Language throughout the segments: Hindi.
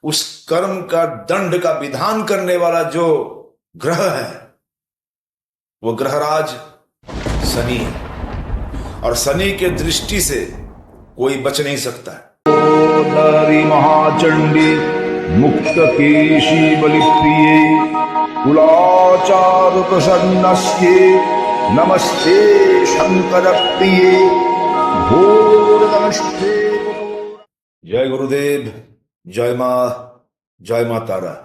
उस कर्म का दंड का विधान करने वाला जो ग्रह है वो ग्रहराज शनि है, और शनि के दृष्टि से कोई बच नहीं सकता है। नारी महाचंडी मुक्त केशी बलिप्रिये कुलाचार प्रसन्नस्ये नमस्ते शंकर प्रिये घोर नमस्ते। जय गुरुदेव, जय मां तारा।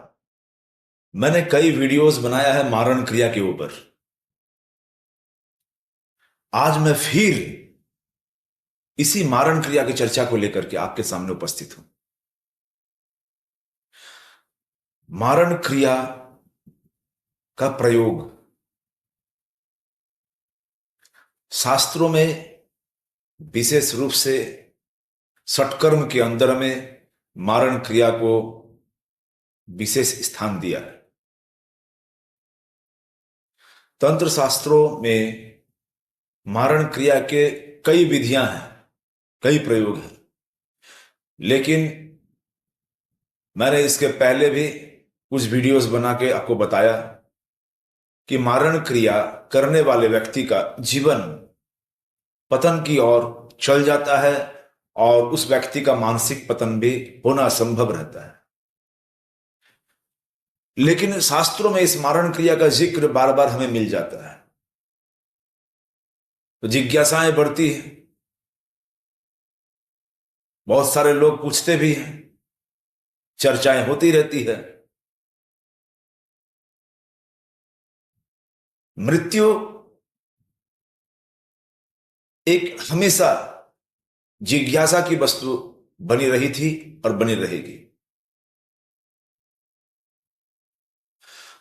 मैंने कई वीडियोस बनाया है मारण क्रिया के ऊपर। आज मैं फिर इसी मारण क्रिया की चर्चा को लेकर के आपके सामने उपस्थित हूं। मारण क्रिया का प्रयोग शास्त्रों में विशेष रूप से षटकर्म के अंदर में मारण क्रिया को विशेष स्थान दिया है। तंत्र शास्त्रों में मारण क्रिया के कई विधियां हैं, कई प्रयोग हैं, लेकिन मैंने इसके पहले भी कुछ वीडियोस बना के आपको बताया कि मारण क्रिया करने वाले व्यक्ति का जीवन पतन की ओर चल जाता है और उस व्यक्ति का मानसिक पतन भी होना असंभव रहता है। लेकिन शास्त्रों में इस मारण क्रिया का जिक्र बार बार हमें मिल जाता है, तो जिज्ञासाएं बढ़ती हैं। बहुत सारे लोग पूछते भी हैं, चर्चाएं होती रहती है। मृत्यु एक हमेशा जिज्ञासा की वस्तु बनी रही थी और बनी रहेगी।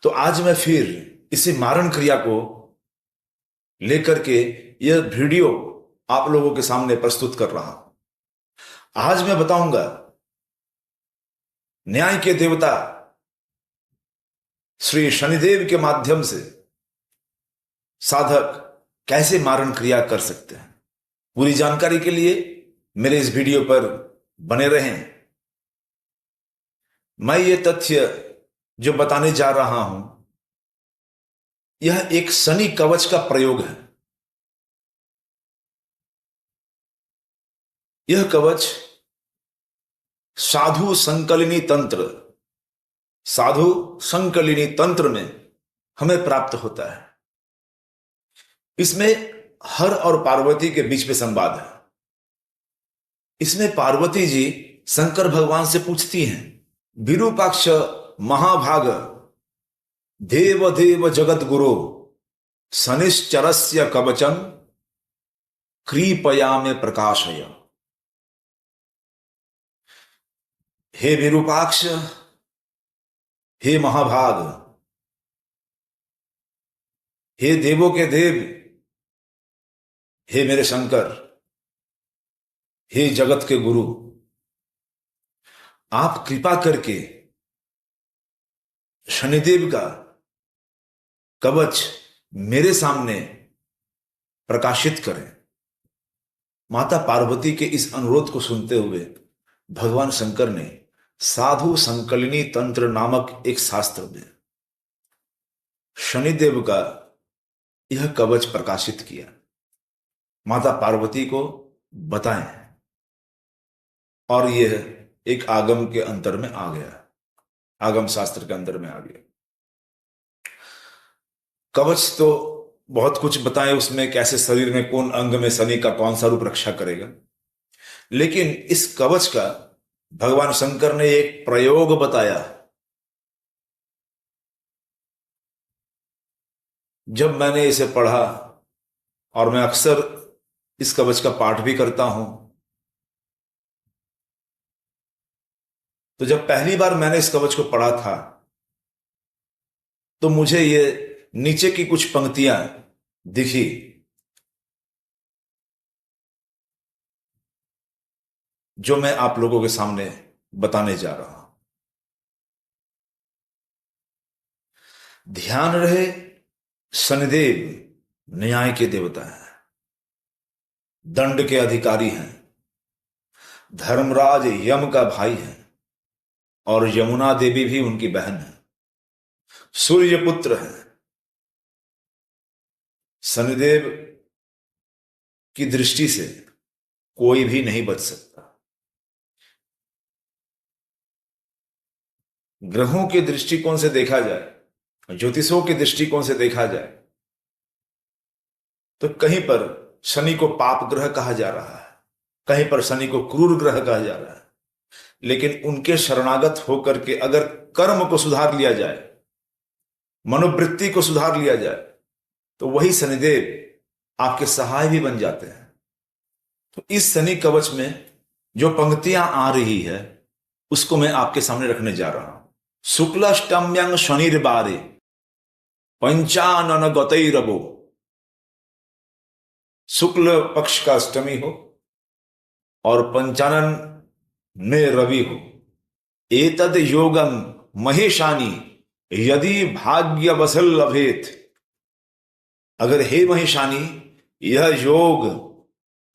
तो आज मैं फिर इसी मारण क्रिया को लेकर के यह वीडियो आप लोगों के सामने प्रस्तुत कर रहा हूं। आज मैं बताऊंगा न्याय के देवता श्री शनिदेव के माध्यम से साधक कैसे मारण क्रिया कर सकते हैं। पूरी जानकारी के लिए मेरे इस वीडियो पर बने रहें। मैं ये तथ्य जो बताने जा रहा हूं, यह एक शनि कवच का प्रयोग है। यह कवच साधु संकलिनी तंत्र में हमें प्राप्त होता है। इसमें हर और पार्वती के बीच में संवाद है। इसमें पार्वती जी शंकर भगवान से पूछती हैं, विरूपाक्ष महाभाग देव देव जगत गुरु शनिश्चरस्य कवचम कृपयामे प्रकाशय। हे विरूपाक्ष, हे महाभाग, हे देवों के देव, हे मेरे शंकर, हे जगत के गुरु, आप कृपा करके शनिदेव का कवच मेरे सामने प्रकाशित करें। माता पार्वती के इस अनुरोध को सुनते हुए भगवान शंकर ने साधु संकलिनी तंत्र नामक एक शास्त्र में शनिदेव का यह कवच प्रकाशित किया। माता पार्वती को बताएं, और यह एक आगम के अंतर में आ गया, आगम शास्त्र के अंदर में आ गया। कवच तो बहुत कुछ बताएं उसमें, कैसे शरीर में कौन अंग में शनि का कौन सा रूप रक्षा करेगा, लेकिन इस कवच का भगवान शंकर ने एक प्रयोग बताया। जब मैंने इसे पढ़ा, और मैं अक्सर इस कवच का पाठ भी करता हूं, तो जब पहली बार मैंने इस कवच को पढ़ा था तो मुझे ये नीचे की कुछ पंक्तियां दिखी। जो मैं आप लोगों के सामने बताने जा रहा हूं। ध्यान रहे, शनिदेव न्याय के देवता हैं, दंड के अधिकारी हैं, धर्मराज यम का भाई है, और यमुना देवी भी उनकी बहन है, सूर्य पुत्र है। शनिदेव की दृष्टि से कोई भी नहीं बच सकता। ग्रहों के दृष्टिकोण से देखा जाए, ज्योतिषों के दृष्टिकोण से देखा जाए, तो कहीं पर शनि को पाप ग्रह कहा जा रहा है, कहीं पर शनि को क्रूर ग्रह कहा जा रहा है। लेकिन उनके शरणागत होकर के अगर कर्म को सुधार लिया जाए, मनोवृत्ति को सुधार लिया जाए, तो वही शनिदेव आपके सहाय भी बन जाते हैं। तो इस शनि कवच में जो पंक्तियां आ रही है उसको मैं आपके सामने रखने जा रहा हूं। शुक्लाष्टम्यं शनिर्बारे पंचानन गतैरवो, शुक्ल पक्ष का अष्टमी हो और पंचानन में रवि हो। एतद योगम महेशानी यदि भाग्यवशल लभेत, अगर हे महेशानी यह योग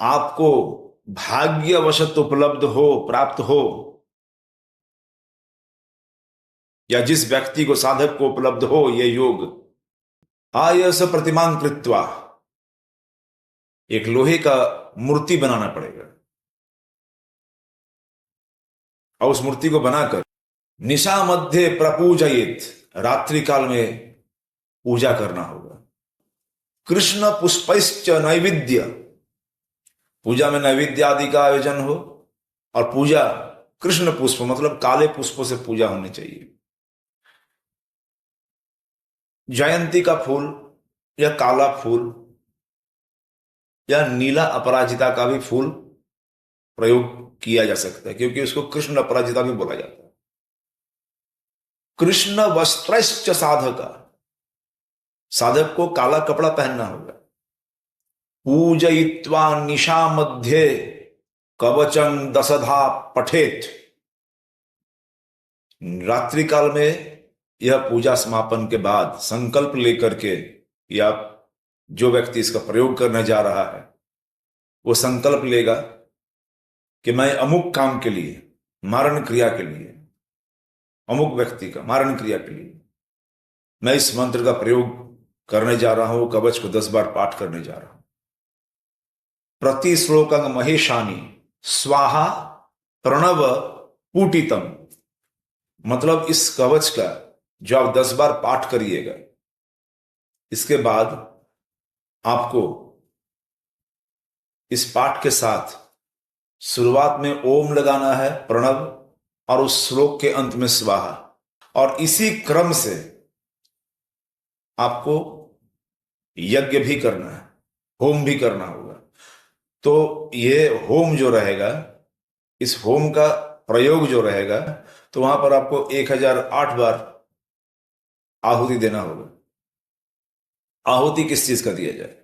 आपको भाग्यवशत उपलब्ध हो, प्राप्त हो, या जिस व्यक्ति को, साधक को उपलब्ध हो यह योग, आयस प्रतिमान कृत्वा, एक लोहे का मूर्ति बनाना पड़ेगा और उस मूर्ति को बनाकर निशा मध्य प्रपूजयेत, रात्रि काल में पूजा करना होगा। कृष्ण पुष्पैश्च नैवेद्य, पूजा में नैवेद्य आदि का आयोजन हो, और पूजा कृष्ण पुष्प मतलब काले पुष्पों से पूजा होनी चाहिए। जयंती का फूल या काला फूल या नीला अपराजिता का भी फूल प्रयोग किया जा सकता है, क्योंकि उसको कृष्ण अपराजिता भी बोला जाता है। कृष्ण वस्त्रश्च साधका, साधक को काला कपड़ा पहनना होगा। पूजयित्वा निशा मध्ये कवचम दशधा पठेत, रात्रि काल में यह पूजा समापन के बाद संकल्प लेकर के, या जो व्यक्ति इसका प्रयोग करने जा रहा है वो संकल्प लेगा कि मैं अमुक काम के लिए, मारण क्रिया के लिए, अमुक व्यक्ति का मारण क्रिया के लिए मैं इस मंत्र का प्रयोग करने जा रहा हूं, कवच को 10 बार पाठ करने जा रहा हूं। प्रति श्लोकं महेशानी स्वाहा प्रणव पूटितम, मतलब इस कवच का जो आप 10 बार पाठ करिएगा, इसके बाद आपको इस पाठ के साथ शुरुआत में ओम लगाना है, प्रणव, और उस श्लोक के अंत में स्वाहा, और इसी क्रम से आपको यज्ञ भी करना है, होम भी करना होगा। तो ये होम जो रहेगा, इस होम का प्रयोग जो रहेगा, तो वहां पर आपको 1008 बार आहुति देना होगा। आहुति किस चीज का दिया जाए?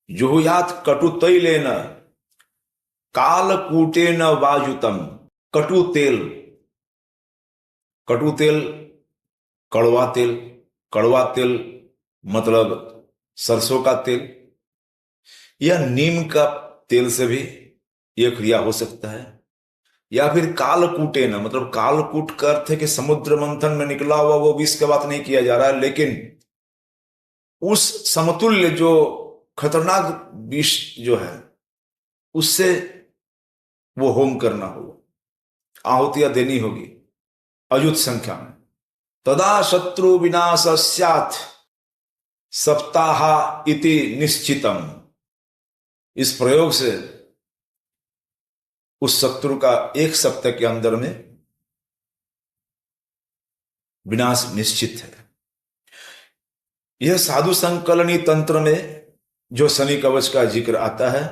जुहुयात कटु तैलेन कालकूटेन वायुतम, कटु तेल, कटु तेल, कड़वा तेल, कड़वा तेल मतलब सरसों का तेल, या नीम का तेल से भी यह क्रिया हो सकता है, या फिर कालकूटेन, मतलब कालकूट का अर्थ है कि समुद्र मंथन में निकला हुआ वो विष का बात नहीं किया जा रहा है, लेकिन उस समतुल्य जो खतरनाक विष जो है उससे वो होम करना होगा, आहुतियां देनी होगी अयुत संख्या में। तदा शत्रु विनाश स्यात् सप्ताह इति निश्चितम, इस प्रयोग से उस शत्रु का 1 सप्ताह के अंदर में विनाश निश्चित है। यह साधु संकलनी तंत्र में जो शनि कवच का जिक्र आता है,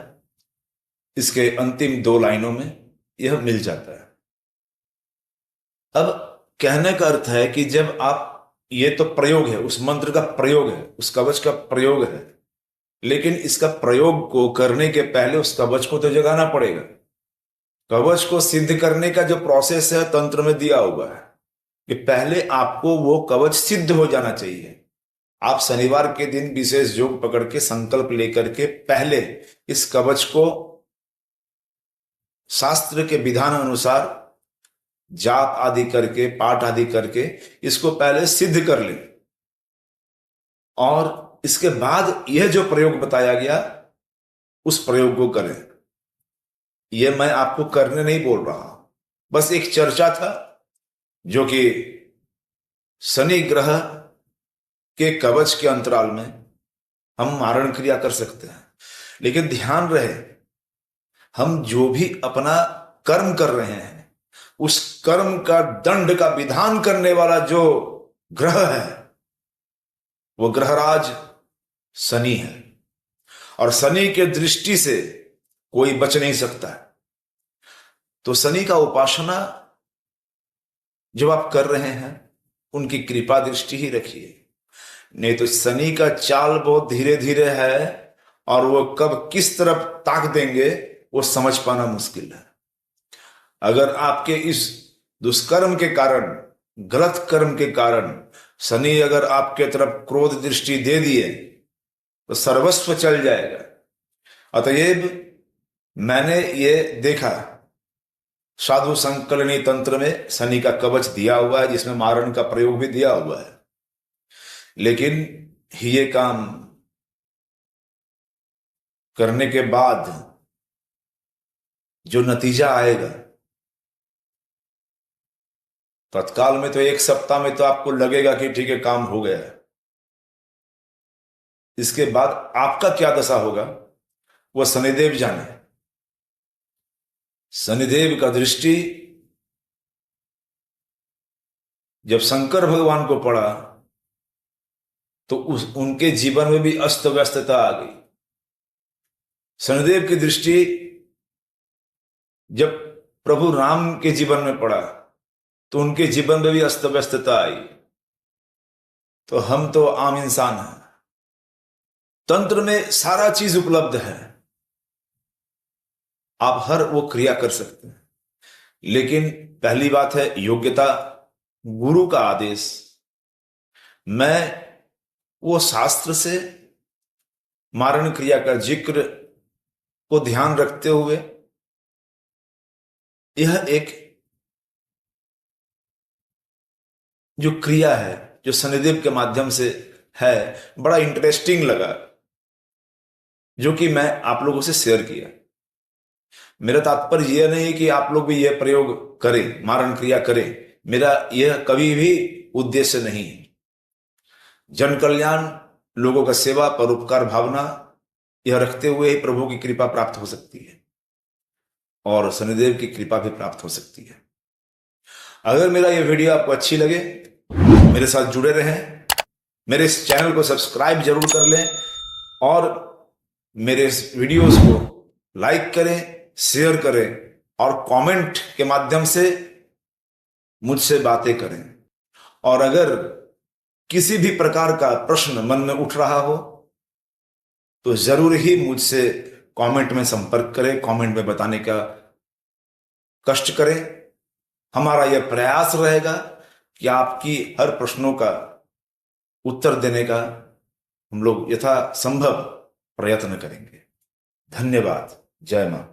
इसके अंतिम 2 लाइनों में यह मिल जाता है। अब कहने का अर्थ है कि जब आप, ये तो प्रयोग है, उस मंत्र का प्रयोग है, उस कवच का प्रयोग है, लेकिन इसका प्रयोग को करने के पहले उस कवच को तो जगाना पड़ेगा। कवच को सिद्ध करने का जो प्रोसेस है तंत्र में दिया हुआ है कि पहले आपको वो कवच सिद्ध हो जाना चाहिए। आप शनिवार के दिन विशेष योग पकड़ के संकल्प लेकर के पहले इस कवच को शास्त्र के विधान अनुसार जाप आदि करके, पाठ आदि करके इसको पहले सिद्ध कर लें, और इसके बाद यह जो प्रयोग बताया गया उस प्रयोग को करें। यह मैं आपको करने नहीं बोल रहा, बस एक चर्चा था जो कि शनि ग्रह के कवच के अंतराल में हम मारण क्रिया कर सकते हैं। लेकिन ध्यान रहे, हम जो भी अपना कर्म कर रहे हैं उस कर्म का दंड का विधान करने वाला जो ग्रह है वो ग्रहराज शनि है, और शनि के दृष्टि से कोई बच नहीं सकता है। तो शनि का उपासना जब आप कर रहे हैं उनकी कृपा दृष्टि ही रखिए, नहीं तो शनि का चाल बहुत धीरे धीरे है और वो कब किस तरफ ताक देंगे वो समझ पाना मुश्किल है। अगर आपके इस दुष्कर्म के कारण, गलत कर्म के कारण शनि अगर आपके तरफ क्रोध दृष्टि दे दिए तो सर्वस्व चल जाएगा। अतएव मैंने ये देखा, साधु संकलनी तंत्र में शनि का कवच दिया हुआ है जिसमें मारण का प्रयोग भी दिया हुआ है, लेकिन ये काम करने के बाद जो नतीजा आएगा, तत्काल में तो एक सप्ताह में तो आपको लगेगा कि ठीक है काम हो गया है। इसके बाद आपका क्या दशा होगा वह शनिदेव जाने। शनिदेव का दृष्टि जब शंकर भगवान को पड़ा तो उनके जीवन में भी अस्त व्यस्तता आ गई। शनिदेव की दृष्टि जब प्रभु राम के जीवन में पड़ा तो उनके जीवन में भी अस्त व्यस्तता आई। तो हम तो आम इंसान हैं, तंत्र में सारा चीज उपलब्ध है, आप हर वो क्रिया कर सकते हैं। लेकिन पहली बात है योग्यता, गुरु का आदेश। मैं वो शास्त्र से मारण क्रिया का जिक्र को ध्यान रखते हुए यह एक जो क्रिया है जो शनिदेव के माध्यम से है, बड़ा इंटरेस्टिंग लगा, जो कि मैं आप लोगों से शेयर किया। मेरा तात्पर्य यह नहीं कि आप लोग भी यह प्रयोग करें, मारण क्रिया करें, मेरा यह कभी भी उद्देश्य नहीं है। जन कल्याण, लोगों का सेवा, परोपकार भावना यह रखते हुए ही प्रभु की कृपा प्राप्त हो सकती है और शनिदेव की कृपा भी प्राप्त हो सकती है। अगर मेरा यह वीडियो आपको अच्छी लगे, मेरे साथ जुड़े रहें, मेरे इस चैनल को सब्सक्राइब जरूर कर लें और मेरे इस वीडियोस को लाइक करें, शेयर करें और कमेंट के माध्यम से मुझसे बातें करें। और अगर किसी भी प्रकार का प्रश्न मन में उठ रहा हो तो जरूर ही मुझसे कमेंट में संपर्क करें, कमेंट में बताने का कष्ट करें। हमारा यह प्रयास रहेगा कि आपकी हर प्रश्नों का उत्तर देने का हम लोग यथासंभव प्रयत्न करेंगे। धन्यवाद। जय मां।